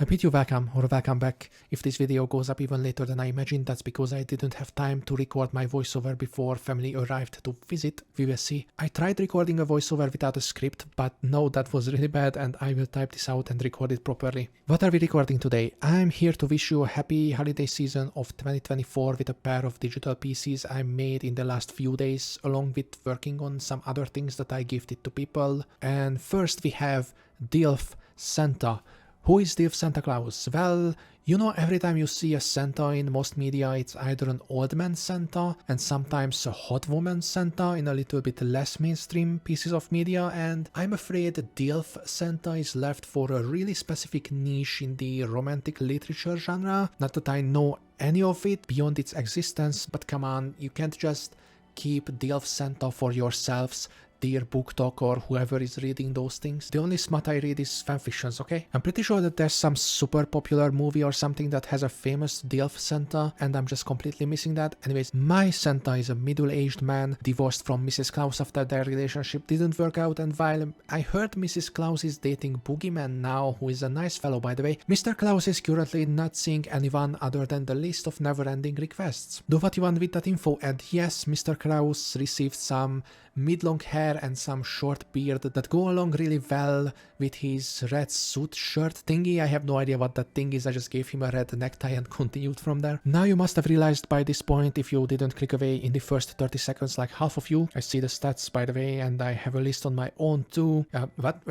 I bid you welcome or welcome back. If this video goes up even later than I imagined, that's because I didn't have time to record my voiceover before family arrived to visit. We will see. I tried recording a voiceover without a script, but no, that was really bad and I will type this out and record it properly. What are we recording today? I'm here to wish you a happy holiday season of 2024 with a pair of digital PCs I made in the last few days, along with working on some other things that I gifted to people. And first we have DILF Santa. Who is DILF Santa Claus? Well, you know, every time you see a Santa in most media, it's either an old man Santa and sometimes a hot woman Santa in a little bit less mainstream pieces of media, and I'm afraid DILF Santa is left for a really specific niche in the romantic literature genre. Not that I know any of it beyond its existence, but come on, you can't just keep DILF Santa for yourselves, dear book talk or whoever is reading those things. The only smut I read is fanfictions, okay? I'm pretty sure that there's some super popular movie or something that has a famous DILF Santa and I'm just completely missing that. Anyways, my Santa is a middle-aged man divorced from Mrs. Claus after their relationship didn't work out, and while I heard Mrs. Claus is dating Boogeyman now, who is a nice fellow by the way, Mr. Claus is currently not seeing anyone other than the list of never-ending requests. Do what you want with that info, and yes, Mr. Claus received some mid-long hair and some short beard that go along really well with his red suit shirt thingy. I have no idea what that thing is, I just gave him a red necktie and continued from there. Now you must have realized by this point, if you didn't click away in the first 30 seconds like half of you. I see the stats by the way, and I have a list on my own too. What?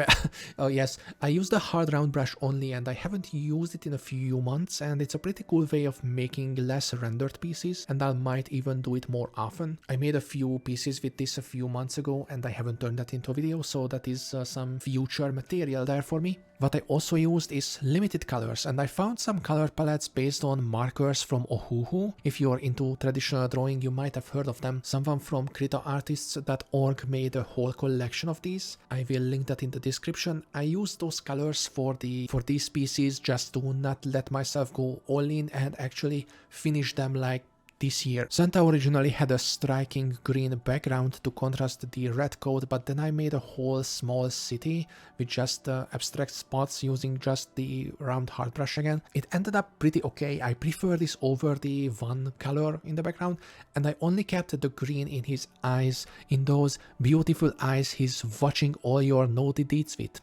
Oh yes, I use the hard round brush only and I haven't used it in a few months, and it's a pretty cool way of making less rendered pieces, and I might even do it more often. I made a few pieces with this a few months ago and I haven't turned that into a video, so that is some future material there for me. What I also used is limited colors, and I found some color palettes based on markers from Ohuhu. If you're into traditional drawing, you might have heard of them. Someone from KritaArtists.org made a whole collection of these. I will link that in the description. I used those colors for these pieces just to not let myself go all in and actually finish them like this year. Santa originally had a striking green background to contrast the red coat, but then I made a whole small city with just abstract spots using just the round hard brush again. It ended up pretty okay. I prefer this over the one color in the background, and I only kept the green in his eyes, in those beautiful eyes he's watching all your naughty deeds with.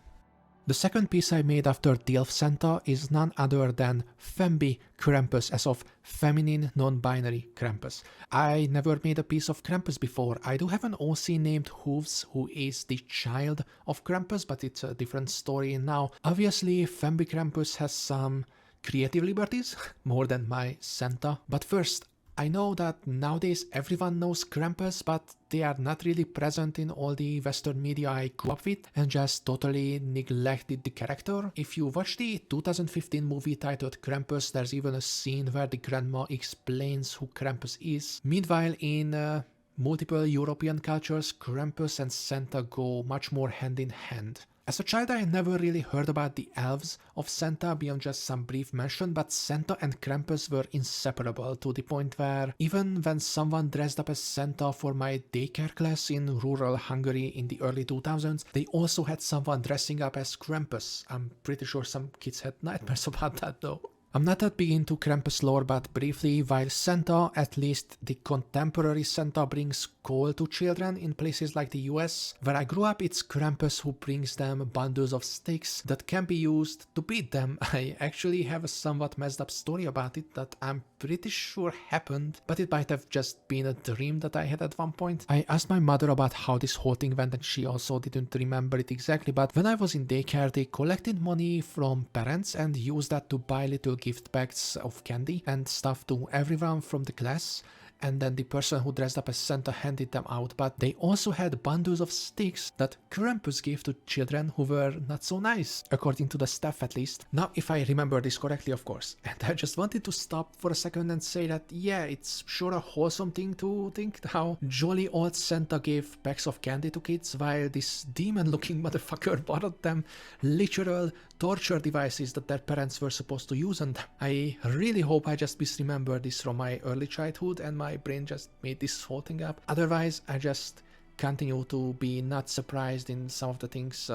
The second piece I made after DILF Santa is none other than Femby Krampus, as of feminine non-binary Krampus. I never made a piece of Krampus before. I do have an OC named Hooves who is the child of Krampus, but it's a different story now. Obviously, Femby Krampus has some creative liberties, more than my Santa. But first, I know that nowadays everyone knows Krampus, but they are not really present in all the Western media I grew up with and just totally neglected the character. If you watch the 2015 movie titled Krampus, there's even a scene where the grandma explains who Krampus is. Meanwhile, in multiple European cultures, Krampus and Santa go much more hand in hand. As a child, I never really heard about the elves of Santa beyond just some brief mention, but Santa and Krampus were inseparable to the point where even when someone dressed up as Santa for my daycare class in rural Hungary in the early 2000s, they also had someone dressing up as Krampus. I'm pretty sure some kids had nightmares about that though. I'm not that big into Krampus lore, but briefly, while Santa, at least the contemporary Santa, brings coal to children in places like the US, where I grew up, it's Krampus who brings them bundles of sticks that can be used to beat them. I actually have a somewhat messed up story about it that I'm pretty sure happened, but it might have just been a dream that I had at one point. I asked my mother about how this whole thing went and she also didn't remember it exactly, but when I was in daycare, they collected money from parents and used that to buy little gift bags of candy and stuff to everyone from the class, and then the person who dressed up as Santa handed them out, but they also had bundles of sticks that Krampus gave to children who were not so nice, according to the staff at least. Now, if I remember this correctly, of course. And I just wanted to stop for a second and say that, yeah, it's sure a wholesome thing to think how jolly old Santa gave packs of candy to kids, while this demon-looking motherfucker borrowed them literal torture devices that their parents were supposed to use on them. I really hope I just misremembered this from my early childhood and my brain just made this whole thing up. Otherwise, I just continue to be not surprised in some of the things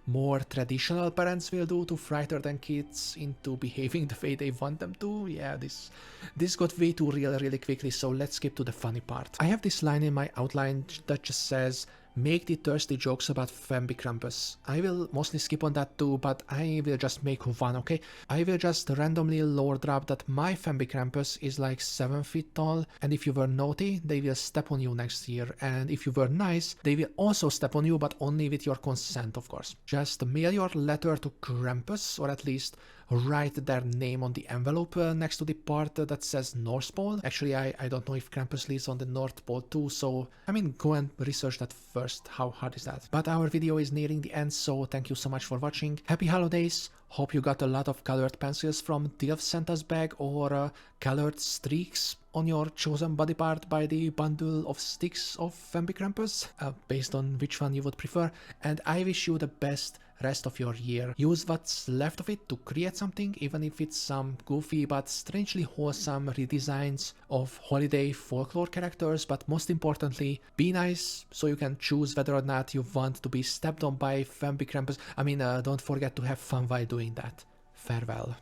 more traditional parents will do to frighten their kids into behaving the way they want them to. Yeah, this got way too real really quickly, so let's skip to the funny part. I have this line in my outline that just says, "Make the thirsty jokes about Femby Krampus." I will mostly skip on that too, but I will just make one, okay? I will just randomly lore drop that my Femby Krampus is like 7 feet tall, and if you were naughty, they will step on you next year, and if you were nice, they will also step on you, but only with your consent, of course. Just mail your letter to Krampus, or at least write their name on the envelope next to the part that says North Pole. Actually, I don't know if Krampus lives on the North Pole too, so I mean, go and research that first. How hard is that? But our video is nearing the end, so thank you so much for watching. Happy holidays! Hope you got a lot of colored pencils from DILF Santa's bag, or colored streaks on your chosen body part by the bundle of sticks of Femby Krampus, based on which one you would prefer, and I wish you the best rest of your year. Use what's left of it to create something, even if it's some goofy but strangely wholesome redesigns of holiday folklore characters, but most importantly, be nice so you can choose whether or not you want to be stepped on by Femby Krampus. I mean, don't forget to have fun while doing that. Farewell.